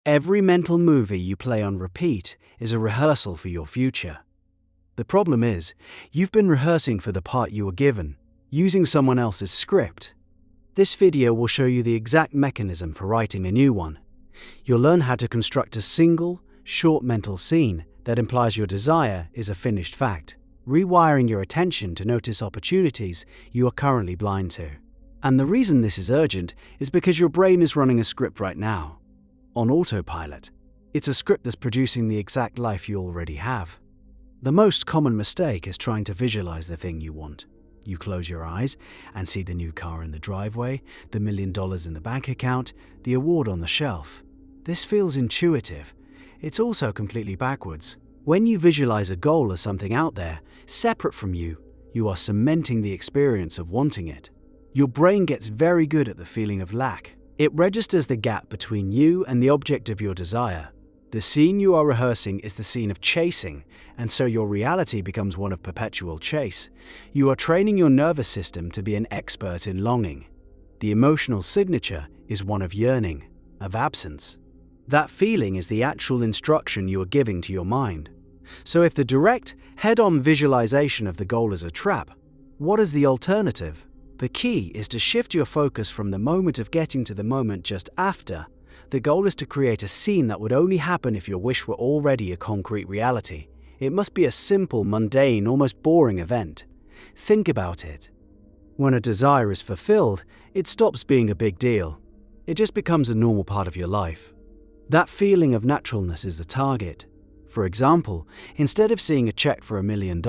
Every mental movie you play on repeat is a rehearsal for your future. The problem is, you've been rehearsing for the part you were given, using someone else's script. This video will show you the exact mechanism for writing a new one. You'll learn how to construct a single, short mental scene that implies your desire is a finished fact, rewiring your attention to notice opportunities you are currently blind to. And the reason this is urgent is because your brain is running a script right now, on autopilot. It's a script that's producing the exact life you already have. The most common mistake is trying to visualize the thing you want. You close your eyes and see the new car in the driveway, the $1 million in the bank account, the award on the shelf. This feels intuitive. It's also completely backwards. When you visualize a goal as something out there, separate from you, you are cementing the experience of wanting it. Your brain gets very good at the feeling of lack. It registers the gap between you and the object of your desire. The scene you are rehearsing is the scene of chasing, and so your reality becomes one of perpetual chase. You are training your nervous system to be an expert in longing. The emotional signature is one of yearning, of absence. That feeling is the actual instruction you are giving to your mind. So if the direct, head-on visualization of the goal is a trap, what is the alternative? The key is to shift your focus from the moment of getting to the moment just after. The goal is to create a scene that would only happen if your wish were already a concrete reality. It must be a simple, mundane, almost boring event. Think about it. When a desire is fulfilled, it stops being a big deal. It just becomes a normal part of your life. That feeling of naturalness is the target. For example, instead of seeing a check for $1 million,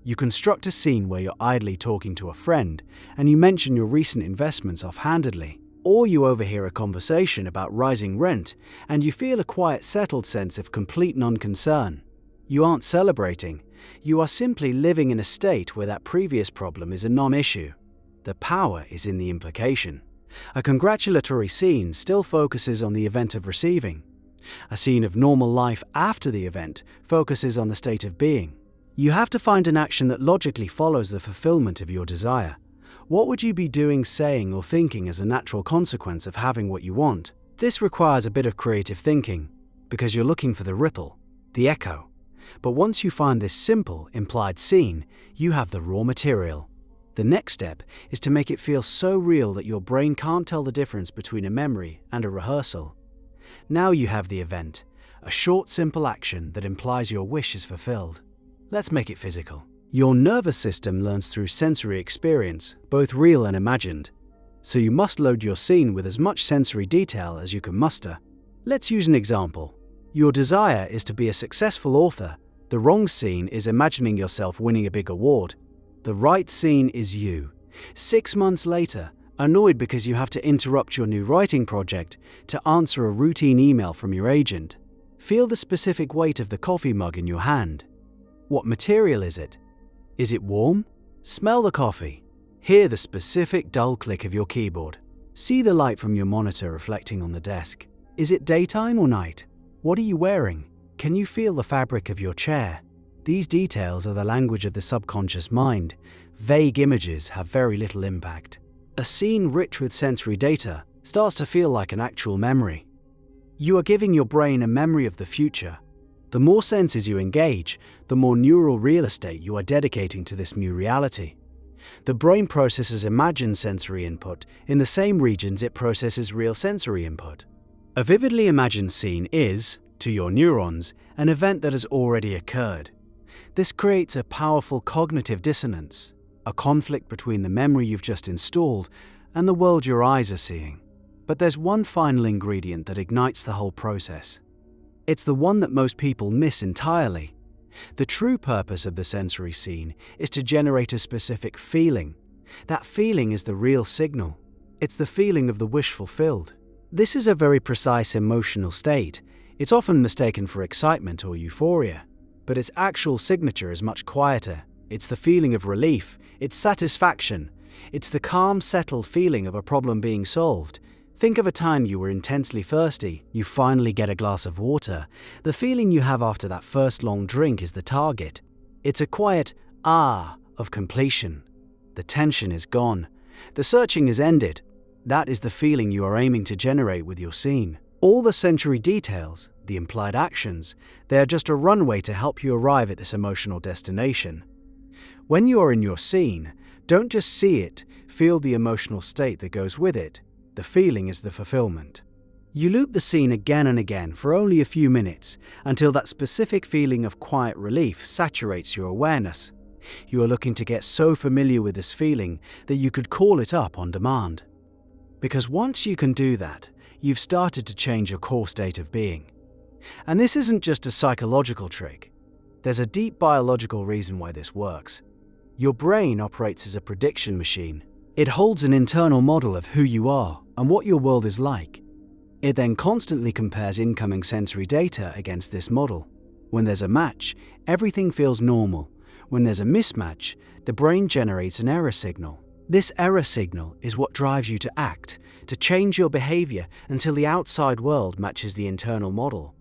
you construct a scene where you're idly talking to a friend and you mention your recent investments offhandedly. Or you overhear a conversation about rising rent and you feel a quiet, settled sense of complete non-concern. You aren't celebrating. You are simply living in a state where that previous problem is a non-issue. The power is in the implication. A congratulatory scene still focuses on the event of receiving. A scene of normal life after the event focuses on the state of being. You have to find an action that logically follows the fulfillment of your desire. What would you be doing, saying, or thinking as a natural consequence of having what you want? This requires a bit of creative thinking, because you're looking for the ripple, the echo. But once you find this simple, implied scene, you have the raw material. The next step is to make it feel so real that your brain can't tell the difference between a memory and a rehearsal. Now you have the event, a short, simple action that implies your wish is fulfilled. Let's make it physical. Your nervous system learns through sensory experience, both real and imagined. So you must load your scene with as much sensory detail as you can muster. Let's use an example. Your desire is to be a successful author. The wrong scene is imagining yourself winning a big award. The right scene is you, 6 months later, annoyed because you have to interrupt your new writing project to answer a routine email from your agent. Feel the specific weight of the coffee mug in your hand. What material is it? Is it warm? Smell the coffee. Hear the specific dull click of your keyboard. See the light from your monitor reflecting on the desk. Is it daytime or night? What are you wearing? Can you feel the fabric of your chair? These details are the language of the subconscious mind. Vague images have very little impact. A scene rich with sensory data starts to feel like an actual memory. You are giving your brain a memory of the future. The more senses you engage, the more neural real estate you are dedicating to this new reality. The brain processes imagined sensory input in the same regions it processes real sensory input. A vividly imagined scene is, to your neurons, an event that has already occurred. This creates a powerful cognitive dissonance, a conflict between the memory you've just installed and the world your eyes are seeing. But there's one final ingredient that ignites the whole process. It's the one that most people miss entirely. The true purpose of the sensory scene is to generate a specific feeling. That feeling is the real signal. It's the feeling of the wish fulfilled. This is a very precise emotional state. It's often mistaken for excitement or euphoria, but its actual signature is much quieter. It's the feeling of relief. It's satisfaction. It's the calm, settled feeling of a problem being solved. Think of a time you were intensely thirsty, you finally get a glass of water. The feeling you have after that first long drink is the target. It's a quiet ah of completion. The tension is gone. The searching is ended. That is the feeling you are aiming to generate with your scene. All the sensory details, the implied actions, they are just a runway to help you arrive at this emotional destination. When you are in your scene, don't just see it, feel the emotional state that goes with it. The feeling is the fulfillment. You loop the scene again and again for only a few minutes until that specific feeling of quiet relief saturates your awareness. You are looking to get so familiar with this feeling that you could call it up on demand. Because once you can do that, you've started to change your core state of being. And this isn't just a psychological trick. There's a deep biological reason why this works. Your brain operates as a prediction machine. It holds an internal model of who you are and what your world is like. It then constantly compares incoming sensory data against this model. When there's a match, everything feels normal. When there's a mismatch, the brain generates an error signal. This error signal is what drives you to act, to change your behavior until the outside world matches the internal model.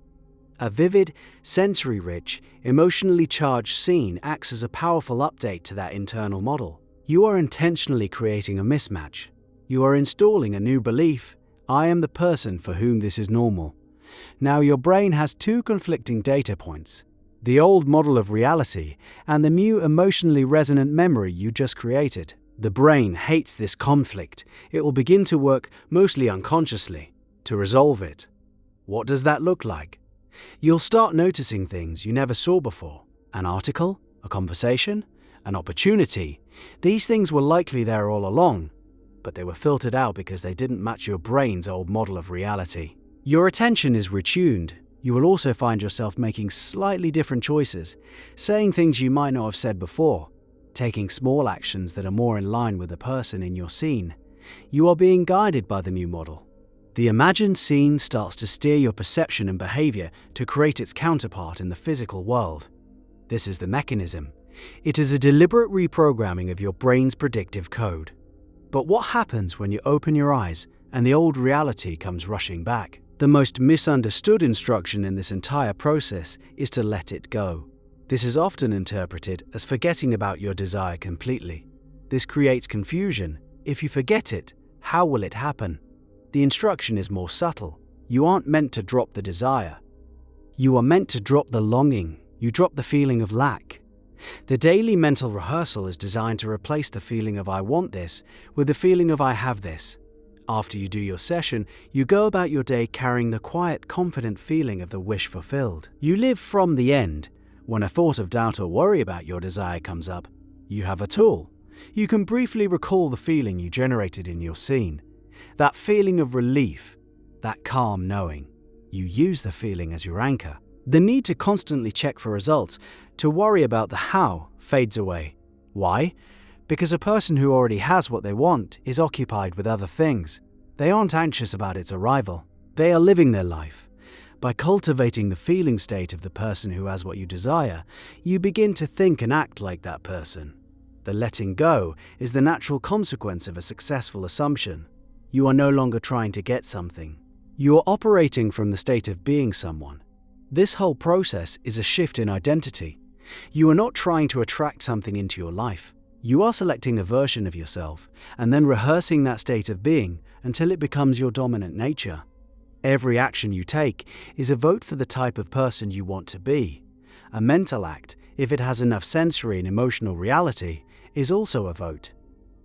A vivid, sensory-rich, emotionally charged scene acts as a powerful update to that internal model. You are intentionally creating a mismatch. You are installing a new belief: I am the person for whom this is normal. Now your brain has two conflicting data points: the old model of reality and the new emotionally resonant memory you just created. The brain hates this conflict. It will begin to work, mostly unconsciously, to resolve it. What does that look like? You'll start noticing things you never saw before. An article, a conversation, an opportunity. These things were likely there all along, but they were filtered out because they didn't match your brain's old model of reality. Your attention is retuned. You will also find yourself making slightly different choices, saying things you might not have said before, taking small actions that are more in line with the person in your scene. You are being guided by the new model. The imagined scene starts to steer your perception and behavior to create its counterpart in the physical world. This is the mechanism. It is a deliberate reprogramming of your brain's predictive code. But what happens when you open your eyes and the old reality comes rushing back? The most misunderstood instruction in this entire process is to let it go. This is often interpreted as forgetting about your desire completely. This creates confusion. If you forget it, how will it happen? The instruction is more subtle. You aren't meant to drop the desire. You are meant to drop the longing. You drop the feeling of lack. The daily mental rehearsal is designed to replace the feeling of I want this with the feeling of I have this. After you do your session, you go about your day carrying the quiet, confident feeling of the wish fulfilled. You live from the end. When a thought of doubt or worry about your desire comes up, you have a tool. You can briefly recall the feeling you generated in your scene. That feeling of relief, that calm knowing. You use the feeling as your anchor. The need to constantly check for results, to worry about the how, fades away. Why? Because a person who already has what they want is occupied with other things. They aren't anxious about its arrival. They are living their life. By cultivating the feeling state of the person who has what you desire, you begin to think and act like that person. The letting go is the natural consequence of a successful assumption. You are no longer trying to get something. You are operating from the state of being someone. This whole process is a shift in identity. You are not trying to attract something into your life. You are selecting a version of yourself and then rehearsing that state of being until it becomes your dominant nature. Every action you take is a vote for the type of person you want to be. A mental act, if it has enough sensory and emotional reality, is also a vote.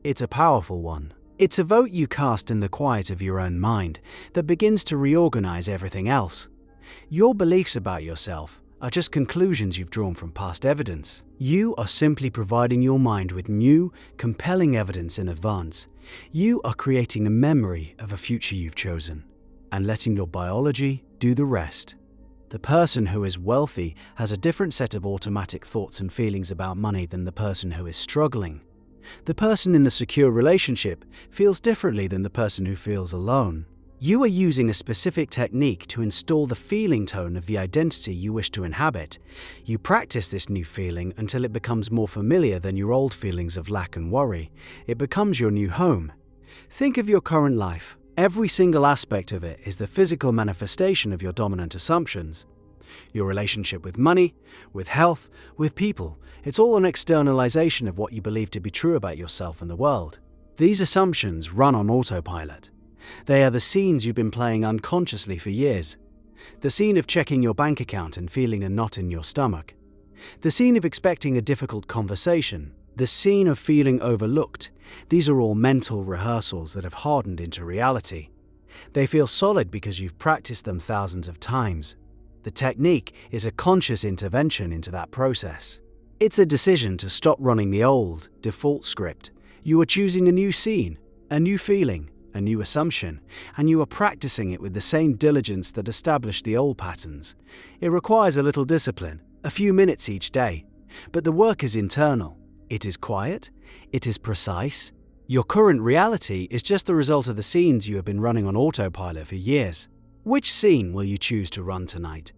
It's a powerful one. It's a vote you cast in the quiet of your own mind that begins to reorganize everything else. Your beliefs about yourself are just conclusions you've drawn from past evidence. You are simply providing your mind with new, compelling evidence in advance. You are creating a memory of a future you've chosen and letting your biology do the rest. The person who is wealthy has a different set of automatic thoughts and feelings about money than the person who is struggling. The person in a secure relationship feels differently than the person who feels alone. You are using a specific technique to install the feeling tone of the identity you wish to inhabit. You practice this new feeling until it becomes more familiar than your old feelings of lack and worry. It becomes your new home. Think of your current life. Every single aspect of it is the physical manifestation of your dominant assumptions. Your relationship with money, with health, with people, it's all an externalization of what you believe to be true about yourself and the world. These assumptions run on autopilot. They are the scenes you've been playing unconsciously for years. The scene of checking your bank account and feeling a knot in your stomach. The scene of expecting a difficult conversation. The scene of feeling overlooked. These are all mental rehearsals that have hardened into reality. They feel solid because you've practiced them thousands of times. The technique is a conscious intervention into that process. It's a decision to stop running the old, default script. You are choosing a new scene, a new feeling, a new assumption, and you are practicing it with the same diligence that established the old patterns. It requires a little discipline, a few minutes each day, but the work is internal. It is quiet, it is precise. Your current reality is just the result of the scenes you have been running on autopilot for years. Which scene will you choose to run tonight?